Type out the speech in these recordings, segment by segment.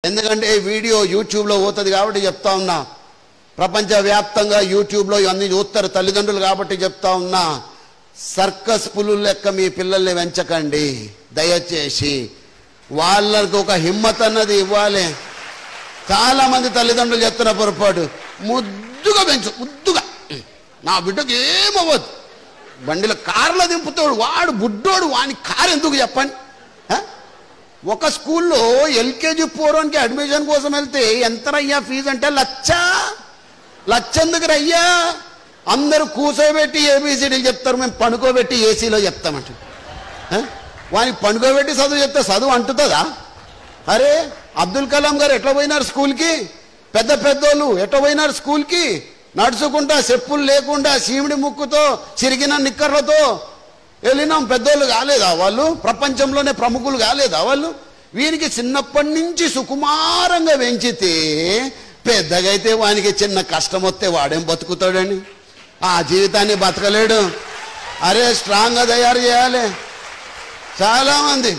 ఎందుకంటే ఈ వీడియో యూట్యూబ్లో పోతుంది కాబట్టి చెప్తా ఉన్నా. ప్రపంచవ్యాప్తంగా యూట్యూబ్లో ఇవన్నీ చూస్తారు తల్లిదండ్రులు కాబట్టి చెప్తా ఉన్నా. సర్కస్ పులుల లెక్క మీ పిల్లల్ని పెంచకండి దయచేసి. వాళ్ళకు ఒక హిమ్మత్ అన్నది ఇవ్వాలి. చాలా మంది తల్లిదండ్రులు చెప్తున్న పొరపాటు, ముద్దుగా పెంచు, ముద్దుగా, నా బిడ్డకు ఏమవ్వదు, బండిలో కార్లో దింపుతాడు వాడు బుడ్డోడు, వాని కారు ఎందుకు చెప్పండి. ఒక స్కూల్లో ఎల్కేజీ పూర్వానికి అడ్మిషన్ కోసం వెళ్తే ఎంతరయ్యా ఫీజు అంటే లచ్చ ఎందుకు రయ్యా? అందరూ కూర్చోబెట్టి ఏబీసీడీలు చెప్తారు, మేము పడుకోబెట్టి ఏసీలో చెప్తామంట. వానికి పడుకోబెట్టి చదువు చెప్తే చదువు అంటుతుందా? అరే అబ్దుల్ కలాం గారు ఎట్లా పోయినారు స్కూల్కి? పెద్ద పెద్దోళ్ళు ఎట్లా పోయినారు స్కూల్కి? నడుచుకుంటా, చెప్పులు లేకుండా, శివుడి ముక్కుతో, చిరిగిన నిక్కర్లతో వెళ్ళినాం. పెద్దోళ్ళు కాలేదా వాళ్ళు? ప్రపంచంలోనే ప్రముఖులు కాలేదా వాళ్ళు? వీనికి చిన్నప్పటి నుంచి సుకుమారంగా పెంచితే పెద్దగా అయితే వానికి చిన్న కష్టం వస్తే వాడేం బతుకుతాడని? ఆ జీవితాన్ని బతకలేడు. అరే స్ట్రాంగ్గా తయారు చేయాలి. చాలామంది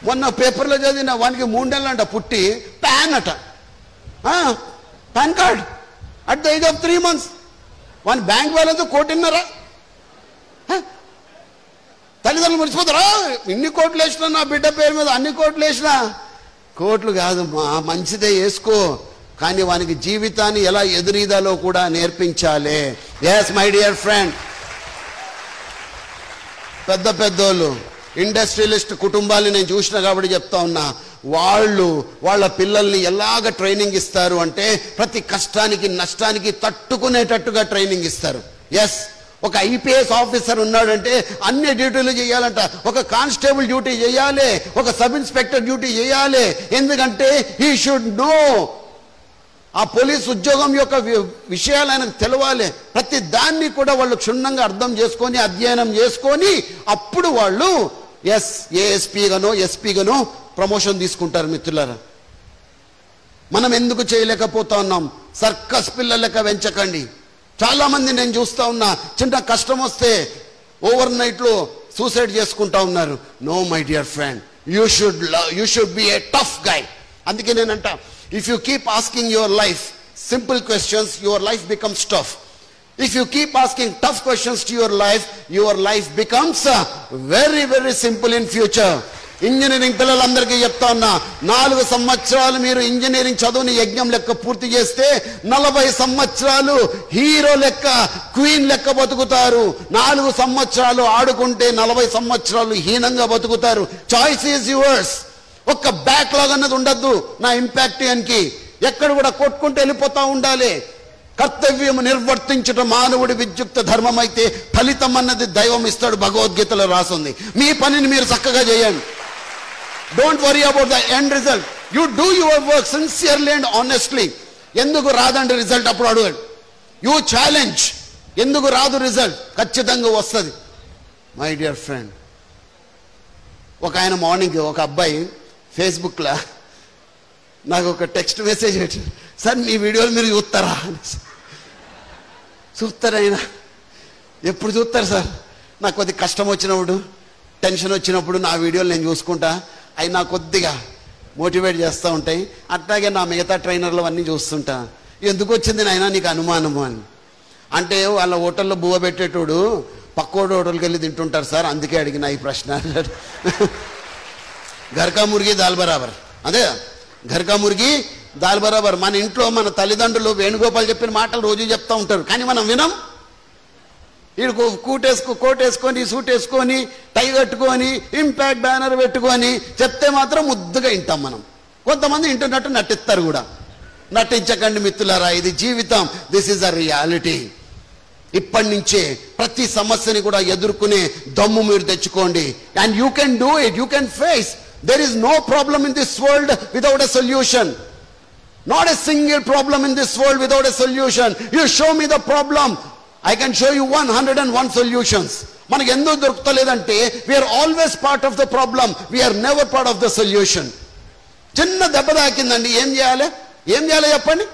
మొన్న పేపర్లో చదివిన వానికి 3 నెలలంట పుట్టి పాన్ అట, pan card at the age of 3 months. వాని బ్యాంక్ బ్యాలెన్స్ 1.5 కోటి. తల్లిదండ్రులు మురిసిపోతారా? ఇన్ని కోట్లు వేసినా నా బిడ్డ పేరు మీద, అన్ని కోట్లు వేసినా. కోట్లు కాదు మా, మంచిదే వేసుకో, కానీ వానికి జీవితాన్ని ఎలా ఎదురీదాలో కూడా నేర్పించాలి. ఎస్ మై డియర్ ఫ్రెండ్, పెద్ద పెద్దోళ్ళు ఇండస్ట్రియలిస్ట్ కుటుంబాలని నేను చూసిన కాబట్టి చెప్తా ఉన్నా. వాళ్ళు వాళ్ళ పిల్లల్ని ఎలాగ ట్రైనింగ్ ఇస్తారు అంటే ప్రతి కష్టానికి నష్టానికి తట్టుకునేటట్టుగా ట్రైనింగ్ ఇస్తారు. ఎస్, ఒక ఐపీఎస్ ఆఫీసర్ ఉన్నాడంటే అన్ని డ్యూటీలు చేయాలంట. ఒక కానిస్టేబుల్ డ్యూటీ చేయాలి, ఒక సబ్ ఇన్స్పెక్టర్ డ్యూటీ చేయాలి. ఎందుకంటే హీ షుడ్ నో, ఆ పోలీస్ ఉద్యోగం యొక్క విషయాలు ఆయనకు తెలవాలి. ప్రతి దాన్ని కూడా వాళ్ళు క్షుణ్ణంగా అర్థం చేసుకొని అధ్యయనం చేసుకొని అప్పుడు వాళ్ళు ఏఎస్పీగానో ఎస్పీగానో ప్రమోషన్ తీసుకుంటారు. మిత్రులారా, మనం ఎందుకు చేయలేకపోతా ఉన్నాం? సర్కస్ పిల్లల లెక్క పెంచకండి. చాలా మంది నేను చూస్తా ఉన్నా, చిన్న కష్టం వస్తే ఓవర్ నైట్లో సూసైడ్ చేసుకుంటా ఉన్నారు. No my dear friend, you should be a tough guy. అందుకే నేనంట, if you keep asking your life simple questions, your life becomes tough. If you keep asking tough questions to your life becomes very very simple in future. Engineering పిల్లలందరికీ చెప్తా ఉన్నా, 4 సంవత్సరాలు మీరు engineering చదువుని యజ్ఞం లెక్క పూర్తి చేస్తే 40 సంవత్సరాలు హీరో లెక్క, క్వీన్ లెక్క బతుకుతారు. 4 సంవత్సరాలు ఆడుకుంటే 40 సంవత్సరాలు హీనంగా బతుకుతారు. Choice is yours. ఒక్క బ్యాక్లాగ్ అన్నది ఉండద్దు నా ఇంపాక్ట్ అనికి. ఎక్కడ కూడా కొట్టుకుంటూ వెళ్ళిపోతా ఉండాలి. కర్తవ్యం నిర్వర్తించడం మానవుడి విద్యుక్త ధర్మం అయితే ఫలితం అన్నది దైవం ఇస్తాడు, భగవద్గీతలో రాసింది. మీ పనిని మీరు చక్కగా చేయండి. Don't worry about the end result. You do your work sincerely and honestly. ఎందుకు రాదండి రిజల్ట్ అప్పుడు అడగండి. యూ ఛాలెంజ్, ఎందుకు రాదు రిజల్ట్? ఖచ్చితంగా వస్తుంది. మై డియర్ ఫ్రెండ్, ఒక ఆయన మార్నింగ్ ఒక అబ్బాయి ఫేస్బుక్లో నాకు ఒక టెక్స్ట్ మెసేజ్ పెట్టాడు, సార్ మీ వీడియోలు మీరు చూస్తారా అని. చూస్తారా ఆయన? ఎప్పుడు చూస్తారు సార్? నాకు కొద్దిగా కష్టం వచ్చినప్పుడు, టెన్షన్ వచ్చినప్పుడు నా వీడియోలు నేను చూసుకుంటా. అవి నాకు కొద్దిగా మోటివేట్ చేస్తూ ఉంటాయి. అట్లాగే నా మిగతా ట్రైనర్లు అన్నీ చూస్తుంటా. ఎందుకు వచ్చింది నాయనా నీకు అనుమానము అని అంటే, వాళ్ళ హోటల్లో బువ్వ పెట్టేటోడు పక్కోడు హోటల్కి వెళ్ళి తింటుంటారు సార్, అందుకే అడిగిన ఈ ప్రశ్న. ఘర్కా మురిగి దాల్ బరాబర్, అదే ఘర్కా మురిగి దాల్ బరాబర్. మన ఇంట్లో మన తల్లిదండ్రులు వేణుగోపాల్ చెప్పిన మాటలు రోజు చెప్తూ ఉంటారు, కానీ మనం వినం. వీడు కోట్ వేసుకొని, సూట్ వేసుకొని, టై కట్టుకొని, ఇంపాక్ట్ బ్యానర్ పెట్టుకొని చెప్తే మాత్రం ముద్దుగా వింటాం మనం. కొంతమంది వింటున్నట్టు నటిస్తారు కూడా. నటించకండి మిత్రులారా, ఇది జీవితం. This is a reality. ఇప్పటి నుంచే ప్రతి సమస్యని కూడా ఎదుర్కొనే దమ్ము మీరు తెచ్చుకోండి. And you can do it, you can face. There is no problem in this world without a solution. Not a single problem in this world without a solution. You show me the problem, I can show you 101 solutions. మనకు ఎందుకు దొరుకుతలేదంటే we are always part of the problem, we are never part of the solution. చిన్న దెబ్బ తాకిందండి, ఏం చేయాలి చెప్పండి?